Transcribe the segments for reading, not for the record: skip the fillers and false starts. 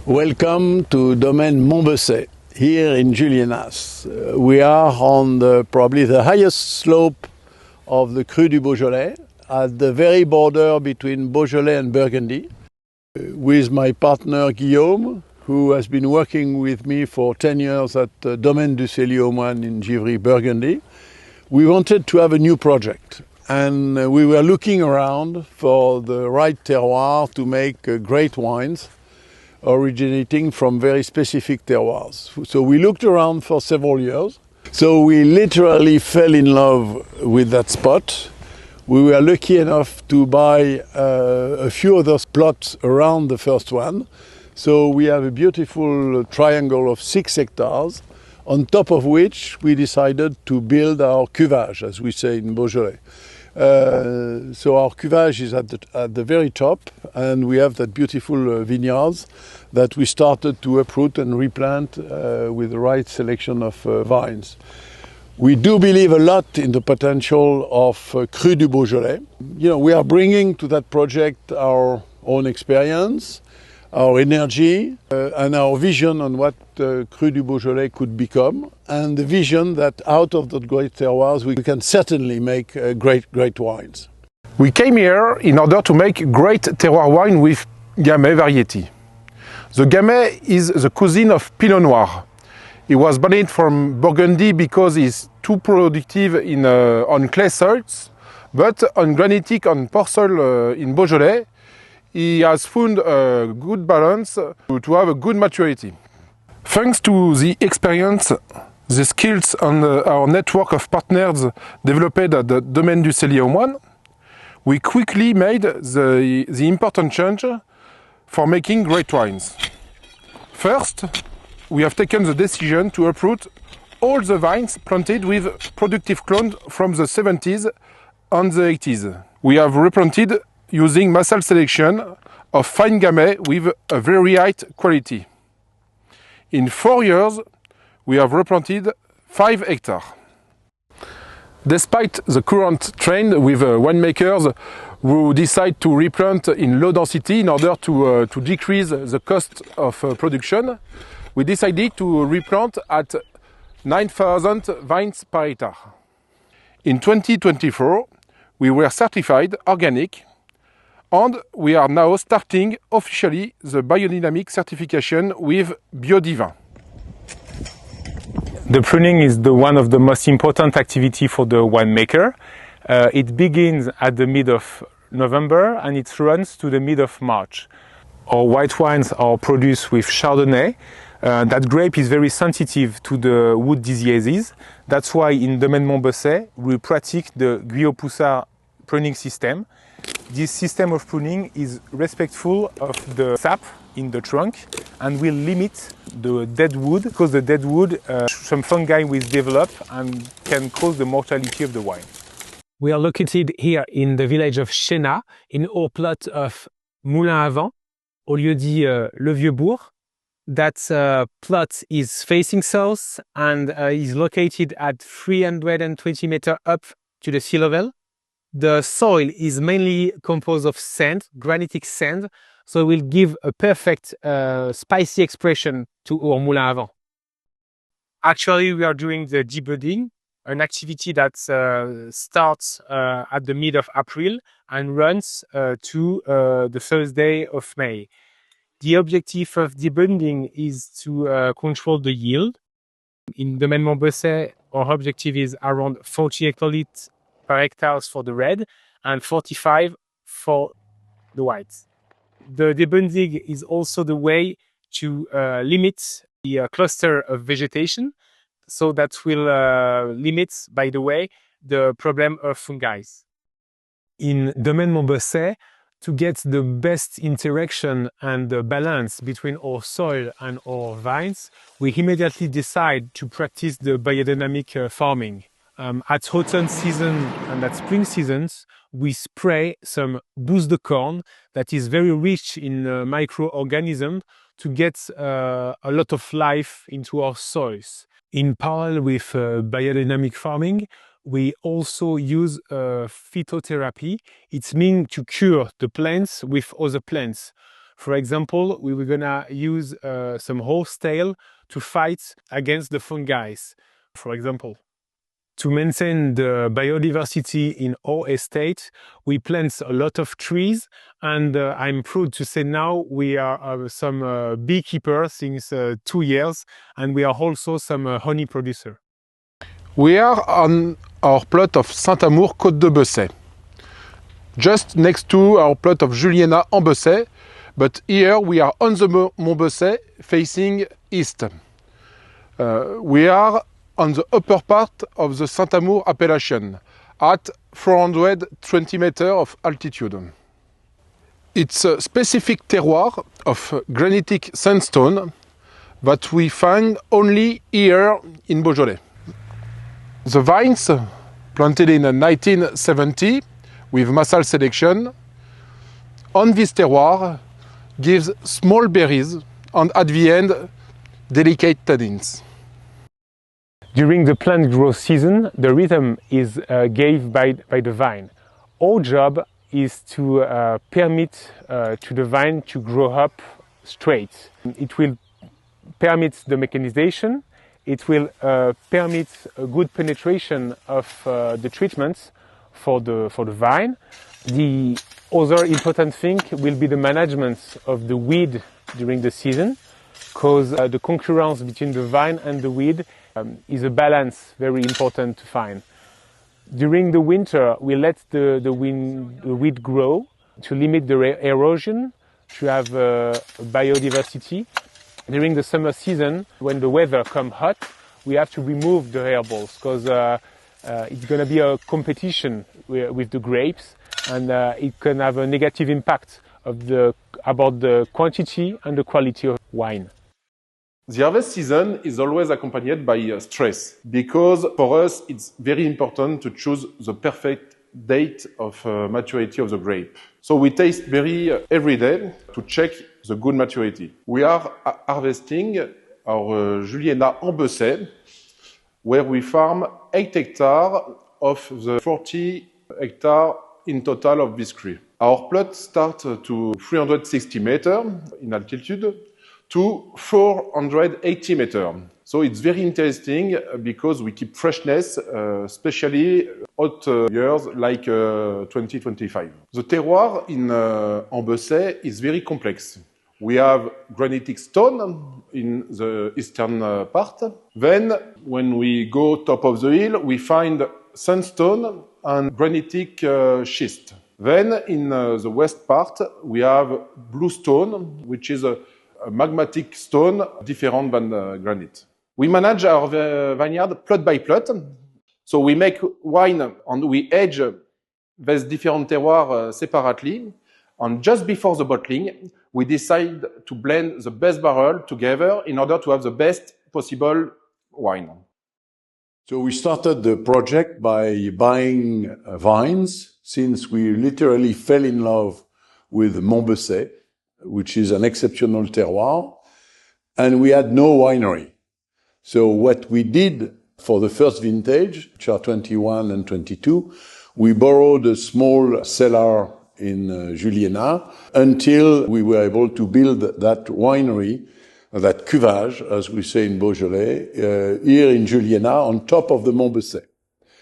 Welcome to Domaine Mont Bessay, here in Julienas. We are on probably the highest slope of the Cru du Beaujolais, at the very border between Beaujolais and Burgundy, with my partner Guillaume, who has been working with me for 10 years at Domaine du Cellier-aux-Moines in Givry, Burgundy. We wanted to have a new project, and we were looking around for the right terroir to make great wines, originating from very specific terroirs. So we looked around for several years. So we literally fell in love with that spot. We were lucky enough to buy a few other plots around the first one. So we have a beautiful triangle of 6 hectares, on top of which we decided to build our cuvage, as we say in Beaujolais. So our cuvage is at the very top, and we have that beautiful vineyards that we started to uproot and replant with the right selection of vines. We do believe a lot in the potential of Cru du Beaujolais. You know, we are bringing to that project our own experience, our energy, and our vision on what Cru du Beaujolais could become, and the vision that out of the great terroirs we can certainly make great wines. We came here in order to make great terroir wine with Gamay variety. The Gamay is the cousin of Pinot Noir. It was banned from Burgundy because it's too productive on clay soils, but on granitic and poor soil in Beaujolais, he has found a good balance to have a good maturity. Thanks to the experience, the skills and our network of partners developed at the Domaine du Cellier-aux-Moines, we quickly made the important change for making great wines. First, we have taken the decision to uproot all the vines planted with productive clones from the 70s and the 80s. We have replanted using massal selection of fine Gamay with a very high quality. In 4 years, we have replanted 5 hectares. Despite the current trend with winemakers who decide to replant in low density in order to decrease the cost of production, we decided to replant at 9,000 vines per hectare. In 2024, we were certified organic, and we are now starting officially the biodynamic certification with Biodivin. The pruning is one of the most important activity for the winemaker. It begins at the mid of November and it runs to the mid of March. Our white wines are produced with Chardonnay. That grape is very sensitive to the wood diseases. That's why in Domaine Mont Bessay we practice the Guyot-Poussard pruning system. This system of pruning is respectful of the sap in the trunk and will limit the dead wood, because the dead wood, some fungi will develop and can cause the mortality of the wine. We are located here in the village of Chénat, in our plot of Moulin à Vent, au lieu dit Le Vieux-Bourg. That plot is facing south and is located at 320 meters up to the sea level. The soil is mainly composed of sand, granitic sand, so it will give a perfect spicy expression to our Moulin à Vent. Actually, we are doing the debudding, an activity that starts at the mid of April and runs to the first day of May. The objective of debudding is to control the yield. In Domaine Mont Bessay, our objective is around 40 hectolitres per hectare for the red and 45 for the white. The debudding is also the way to limit the cluster of vegetation, so that will limit, by the way, the problem of fungi. In Domaine Mont Bessay, to get the best interaction and the balance between our soil and our vines, we immediately decide to practice the biodynamic farming. At autumn season and at spring seasons, we spray some bouse de corn that is very rich in microorganisms to get a lot of life into our soils. In parallel with biodynamic farming, we also use phytotherapy. It means to cure the plants with other plants. For example, we were gonna use some horsetail to fight against the fungi, for example. To maintain the biodiversity in our estate, we plant a lot of trees, and I'm proud to say now we are some beekeepers since 2 years, and we are also some honey producer. We are on our plot of Saint-Amour Côte de Bessay, just next to our plot of Julienas en Bessay, but here we are on the Mont Bessay facing east. We are on the upper part of the Saint-Amour appellation at 420 meters of altitude. It's a specific terroir of granitic sandstone that we find only here in Beaujolais. The vines, planted in 1970 with massal selection, on this terroir gives small berries and at the end delicate tannins. During the plant growth season, the rhythm is gave by the vine. Our job is to permit to the vine to grow up straight. It will permit the mechanization, it will permit a good penetration of the treatments for the vine. The other important thing will be the management of the weed during the season, because the concurrence between the vine and the weed is a balance very important to find. During the winter, we let the weed grow to limit the erosion, to have biodiversity. During the summer season, when the weather comes hot, we have to remove the hairballs because it's going to be a competition with the grapes, and it can have a negative impact about the quantity and the quality of wine. The harvest season is always accompanied by stress, because for us it's very important to choose the perfect date of maturity of the grape. So we taste berry every day to check the good maturity. We are harvesting our Julienas en Bessay, where we farm 8 hectares of the 40 hectares in total of this tree. Our plot starts to 360 meters in altitude to 480 meters. So it's very interesting because we keep freshness, especially hot years like 2025. The terroir in en Bessay is very complex. We have granitic stone in the eastern part. Then, when we go top of the hill, we find sandstone and granitic schist. Then, in the west part, we have bluestone, which is a magmatic stone different than granite. We manage our vineyard plot by plot. So we make wine and we age these different terroirs separately. And just before the bottling, we decide to blend the best barrel together in order to have the best possible wine. So we started the project by buying vines, since we literally fell in love with Mont Bessay, which is an exceptional terroir, and we had no winery. So what we did for the first vintage, which are 21 and 22, we borrowed a small cellar in Julienas until we were able to build that winery, that cuvage, as we say in Beaujolais, here in Julienas on top of the Mont Bessay.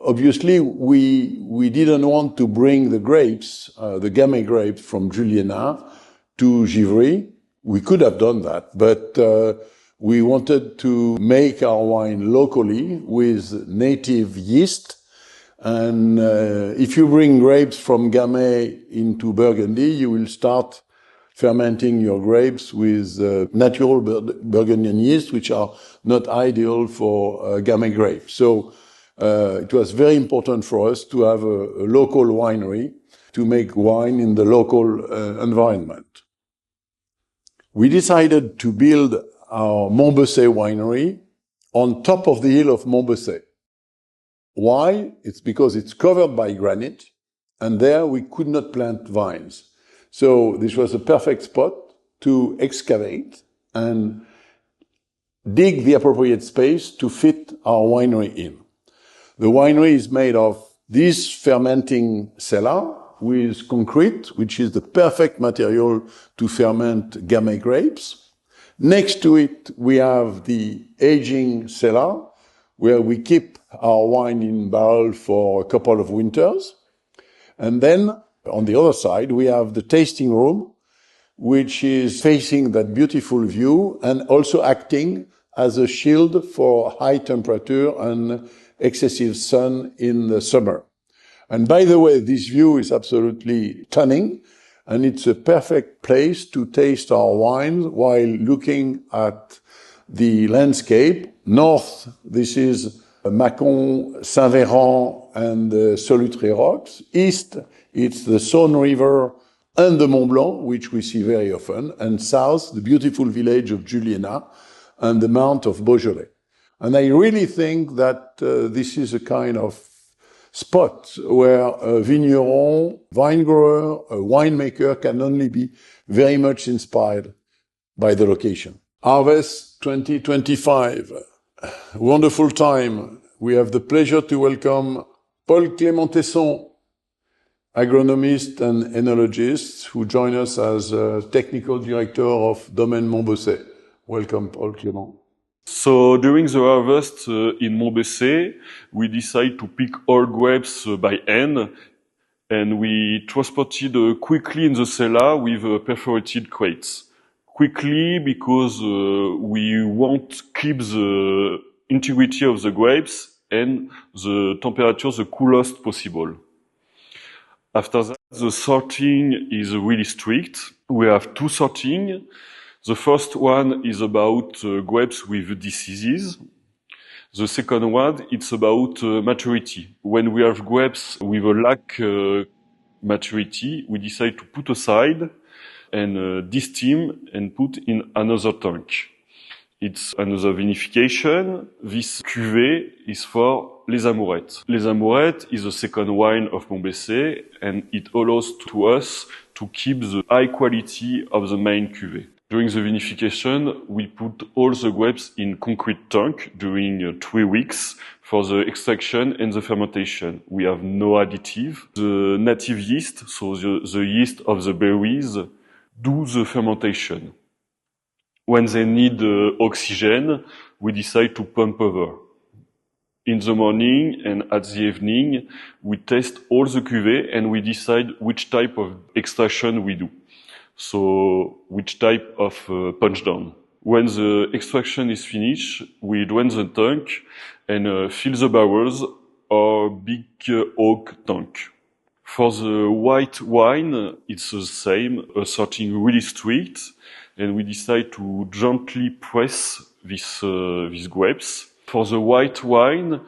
Obviously, we didn't want to bring the grapes, the Gamay grapes from Julienas to Givry. We could have done that, but we wanted to make our wine locally with native yeast. And if you bring grapes from Gamay into Burgundy, you will start fermenting your grapes with natural Burgundian yeast, which are not ideal for Gamay grapes. So it was very important for us to have a local winery to make wine in the local environment. We decided to build our Mont Bessay winery on top of the hill of Mont Bessay. Why? It's because it's covered by granite, and there we could not plant vines. So this was a perfect spot to excavate and dig the appropriate space to fit our winery in. The winery is made of this fermenting cellar, with concrete, which is the perfect material to ferment Gamay grapes. Next to it, we have the aging cellar, where we keep our wine in barrel for a couple of winters. And then, on the other side, we have the tasting room, which is facing that beautiful view and also acting as a shield for high temperature and excessive sun in the summer. And by the way, this view is absolutely stunning, and it's a perfect place to taste our wines while looking at the landscape. North, this is Mâcon, Saint-Véran, and the Solutary Rocks. East, it's the Saône River and the Mont Blanc, which we see very often. And south, the beautiful village of Julienas and the Mount of Beaujolais. And I really think that this is a kind of spot where a vigneron, vine grower, a winemaker can only be very much inspired by the location. Harvest 2025. Wonderful time. We have the pleasure to welcome Paul Clément Tesson, agronomist and enologist, who join us as technical director of Domaine Mont Bessay. Welcome, Paul Clément. So during the harvest in Mont Bessay, we decided to pick all grapes by hand, and we transported quickly in the cellar with perforated crates. Quickly because we want to keep the integrity of the grapes and the temperature the coolest possible. After that, the sorting is really strict. We have two sorting. The first one is about grapes with diseases. The second one, it's about maturity. When we have grapes with a lack maturity, we decide to put aside and desteam and put in another tank. It's another vinification. This cuvée is for Les Amourettes. Les Amourettes is the second wine of Mont Bessay, and it allows to us to keep the high quality of the main cuvée. During the vinification, we put all the grapes in concrete tank during 3 weeks for the extraction and the fermentation. We have no additive. The native yeast, so the yeast of the berries, do the fermentation. When they need oxygen, we decide to pump over. In the morning and at the evening, we test all the cuvées and we decide which type of extraction we do. So, which type of punch down. When the extraction is finished, we drain the tank and fill the barrels or big oak tank. For the white wine, it's the same, sorting really strict, and we decide to gently press these grapes. For the white wine,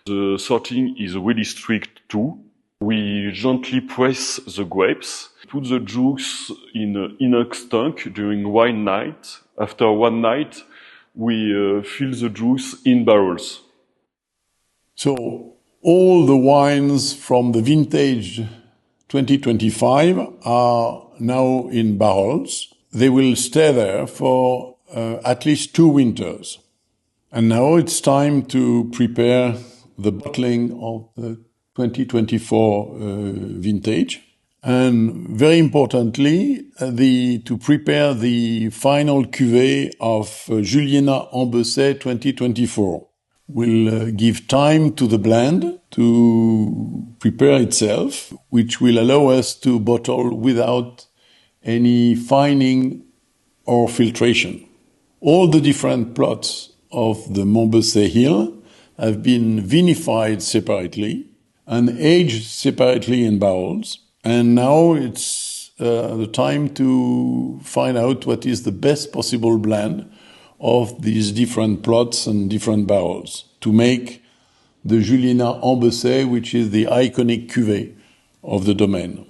the sorting is really strict too. We gently press the grapes, put the juice in an inox tank during wine night. After one night, we fill the juice in barrels. So all the wines from the vintage 2025 are now in barrels. They will stay there for at least 2 winters. And now it's time to prepare the bottling of the 2024 vintage. And very importantly, to prepare the final cuvée of Julienas en Bessay 2024. Will give time to the blend to prepare itself, which will allow us to bottle without any fining or filtration. All the different plots of the Mont Bessay hill have been vinified separately and aged separately in barrels. And now it's the time to find out what is the best possible blend of these different plots and different barrels to make the Julienas en Bessay, which is the iconic cuvée of the domain.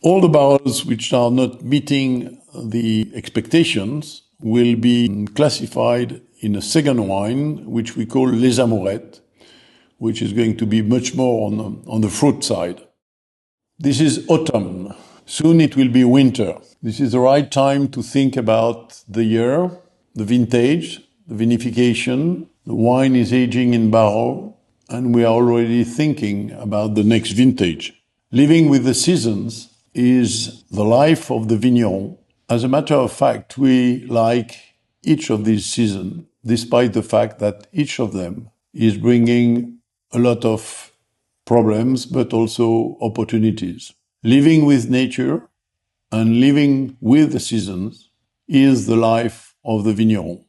All the barrels which are not meeting the expectations will be classified in a second wine, which we call Les Amourettes, which is going to be much more on the fruit side. This is autumn. Soon it will be winter. This is the right time to think about the year, the vintage, the vinification. The wine is aging in barrel, and we are already thinking about the next vintage. Living with the seasons is the life of the vigneron. As a matter of fact, we like each of these seasons, despite the fact that each of them is bringing a lot of problems, but also opportunities. Living with nature and living with the seasons is the life of the vigneron.